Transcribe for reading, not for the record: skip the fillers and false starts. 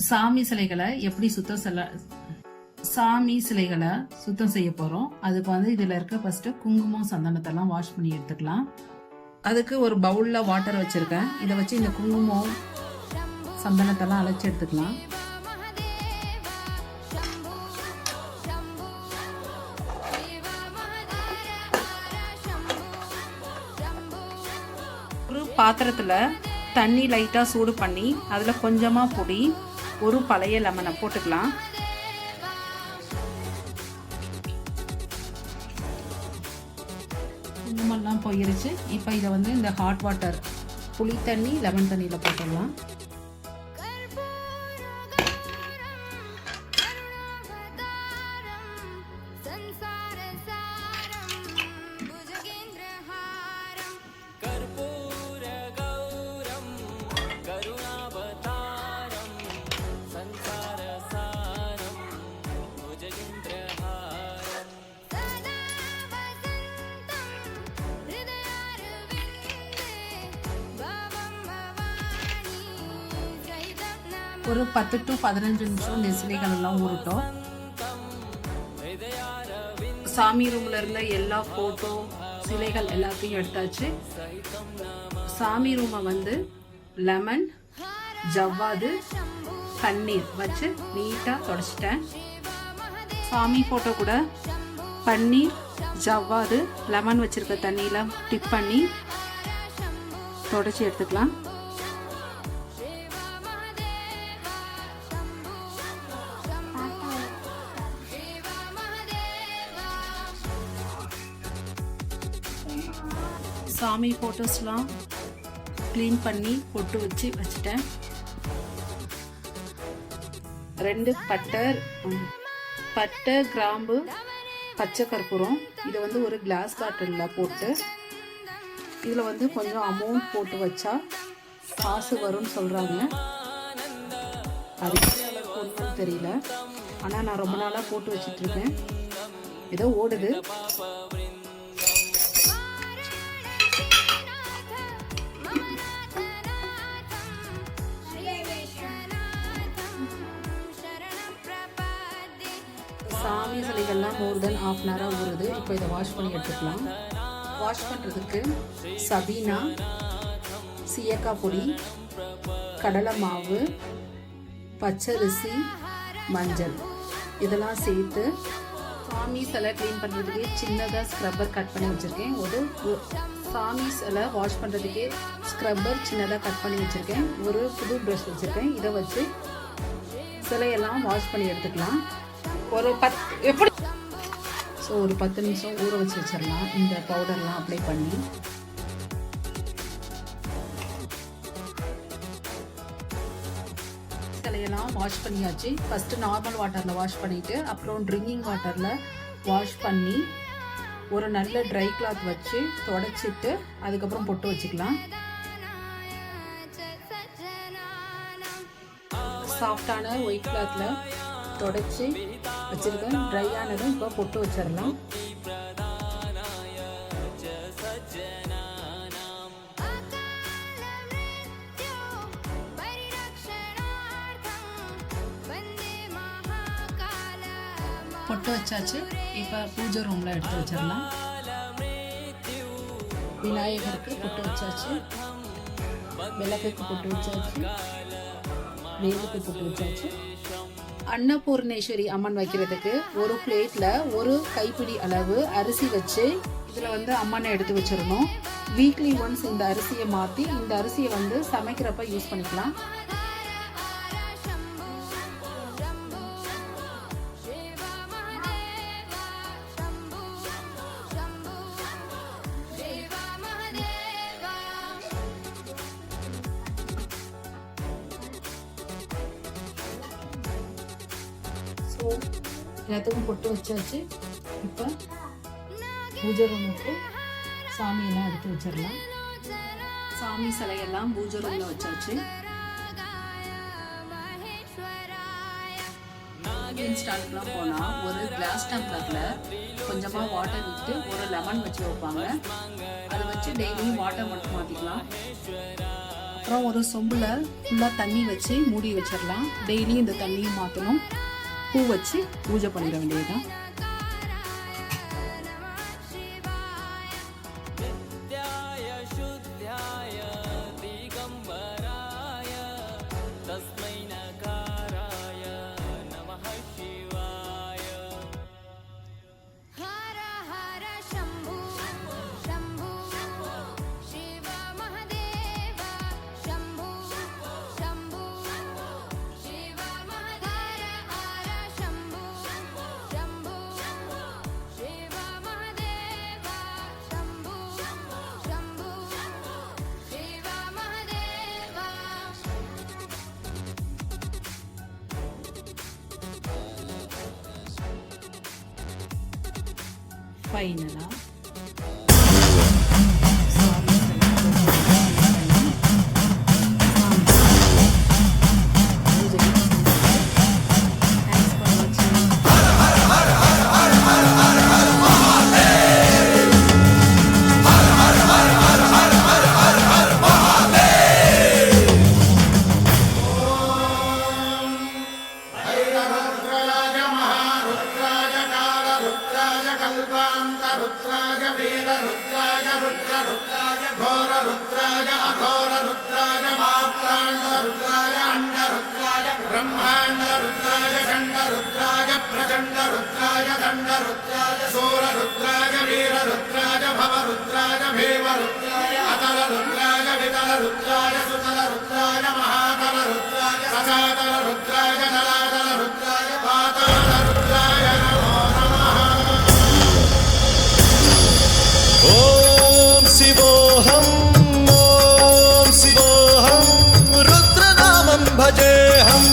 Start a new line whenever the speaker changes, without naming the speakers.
சாமி சிலைகளை எப்படி சாமி சிலைகளை சுத்தம் செய்ய போறோம். அதுக்கு வந்து இதுல இருக்க ஃபர்ஸ்ட் குங்குமம் சந்தனத்தெல்லாம் வாஷ் பண்ணி எடுத்துக்கலாம். அதுக்கு ஒரு பவுல்ல வாட்டர் வச்சிருக்கேன். இதை வச்சு இந்த குங்குமம் சந்தனத்தெல்லாம் அழைச்சி எடுத்துக்கலாம். ஒரு பாத்திரத்துல தண்ணி லைட்டா சூடு பண்ணி அதுல கொஞ்சமா பொடி, ஒரு பழைய லெமனை போட்டுக்கலாம். குங்குமம்லாம் போயிருச்சு. இப்போ இதை வந்து இந்த ஹாட் வாட்டர் புளி தண்ணி லெமன் தண்ணியில் போட்டுடலாம். ஒரு 10 to 15 நிமிஷம் இந்த சிலைகள் எல்லாம் ஊறட்டும். சாமி ரூம்ல இருந்த எல்லா போட்டோ சிலைகள் எல்லாத்தையும் எடுத்தாச்சு. சாமி ரூமை வந்து லெமன், ஜவ்வாது, பன்னீர் வச்சு நீட்டா தொடச்சிட்டேன். சாமி போட்டோ கூட பன்னீர், ஜவ்வாது, லெமன் வச்சிருக்க தண்ணியில டிப் பண்ணி தொடச்சி எடுத்துக்கலாம். சாமி ஃபோட்டோஸ்லாம் க்ளீன் பண்ணி பொட்டு வச்சு வச்சுட்டேன். 2 பட்டை, கிராம்பு, பச்சை கற்பூரம். இதை வந்து ஒரு கிளாஸ் பாட்டிலில் போட்டு இதில் வந்து கொஞ்சம் அமௌண்ட் போட்டு வச்சா காசு வரும்னு சொல்கிறாங்க. அது ஒன்றும் தெரியல, ஆனால் நான் ரொம்ப நாளாக போட்டு வச்சிட்ருக்கேன். ஏதோ ஓடுது. சாமி சிலைகள்லாம் மோர் தென் ½ அன் ஹவராக ஊறுது. இப்போ இதை வாஷ் பண்ணி எடுத்துக்கலாம். வாஷ் பண்ணுறதுக்கு சபீனா, சீயக்காய் பொடி, கடலை மாவு, பச்சரிசி, மஞ்சள் இதெல்லாம் சேர்த்து சாமி சிலை க்ளீன் பண்ணுறதுக்கு சின்னதாக ஸ்க்ரப்பர் கட் பண்ணி வச்சுருக்கேன். ஒரு சாமி சிலை வாஷ் பண்ணுறதுக்கே ஸ்க்ரப்பர் சின்னதாக கட் பண்ணி வச்சுருக்கேன். ஒரு புது ப்ரஷ் வச்சுருக்கேன். இதை வச்சு சிலையெல்லாம் வாஷ் பண்ணி எடுத்துக்கலாம். ஒரு 10 நிமிஷம் ஊற வச்சு வச்சிடலாம். இந்த பவுடர்லாம் அப்ளை பண்ணி சிலையெல்லாம் வாஷ் பண்ணியாச்சு. ஃபஸ்ட்டு நார்மல் வாட்டரில் வாஷ் பண்ணிவிட்டு அப்புறம் ட்ரிங்கிங் வாட்டரில் வாஷ் பண்ணி ஒரு நல்ல ட்ரை கிளாத் வச்சு தொடச்சிட்டு அதுக்கப்புறம் பொட்டு வச்சுக்கலாம். சாஃப்டான ஒயிட் கிளாத்தில் தொடச்சி வச்சுருக்கேன். ட்ரை ஆனதும் இப்போ பொட்டு வச்சிடலாம். பொட்டு வச்சாச்சு. இப்போ பூஜை ரூமில் எடுத்து வச்சிடலாம். விநாயகருக்கு பொட்டு வச்சாச்சு, விளக்குக்கு பொட்டு வச்சாச்சு, வேலுக்கு பொட்டு வச்சாச்சு. அன்னபூர்ணேஸ்வரி அம்மன் வைக்கிறதுக்கு ஒரு பிளேட்ல ஒரு கைப்பிடி அளவு அரிசி வச்சு இதில் வந்து அம்மனை எடுத்து வச்சிடணும். வீக்லி ஒன்ஸ் இந்த அரிசியை மாற்றி இந்த அரிசியை வந்து சமைக்கிறப்ப யூஸ் பண்ணிக்கலாம். எல்லாத்துக்கும் பொட்டு வச்சாச்சு. இப்போ பூஜை ரூமுக்கு சாமியெல்லாம் எடுத்து வச்சிடலாம். சாமி சிலையெல்லாம் பூஜை ரூமில் வச்சாச்சு. இன்ஸ்டாலுக்குலாம் போனால் ஒரு கிளாஸ் டம்ளரில் கொஞ்சமாக வாட்டர் விட்டு ஒரு லெமன் வச்சு வைப்பாங்க. அதை வச்சு டெய்லியும் வாட்டர் மட்டும் மாற்றிக்கலாம். அப்புறம் ஒரு சொம்பில் ஃபுல்லாக தண்ணி வச்சு மூடி வச்சிடலாம். டெய்லியும் இந்த தண்ணியை மாற்றணும். பூ வச்சு பூஜை பண்ணிட வேண்டியதுதான். ஃபைனலாக
रुद्राय वीर रुद्राय रुद्र रुद्राय घोर रुद्राय अघोर रुद्राय मात्रांड रुद्राय अंड रुद्राय ब्रह्मांड रुद्राय खंड रुद्राय प्रचंड रुद्राय दंड रुद्राय सूर रुद्राय वीर रुद्राय भव रुद्राय भीम रुद्राय अतल रुद्राय वितल रुद्राय सुतल रुद्राय महातल रुद्राय सचातल रुद्राय जलातल रुद्राय पाताल रुद्राय नमो नमः।
ओम शिवोऽहं रुद्रनामं भजेऽहम्।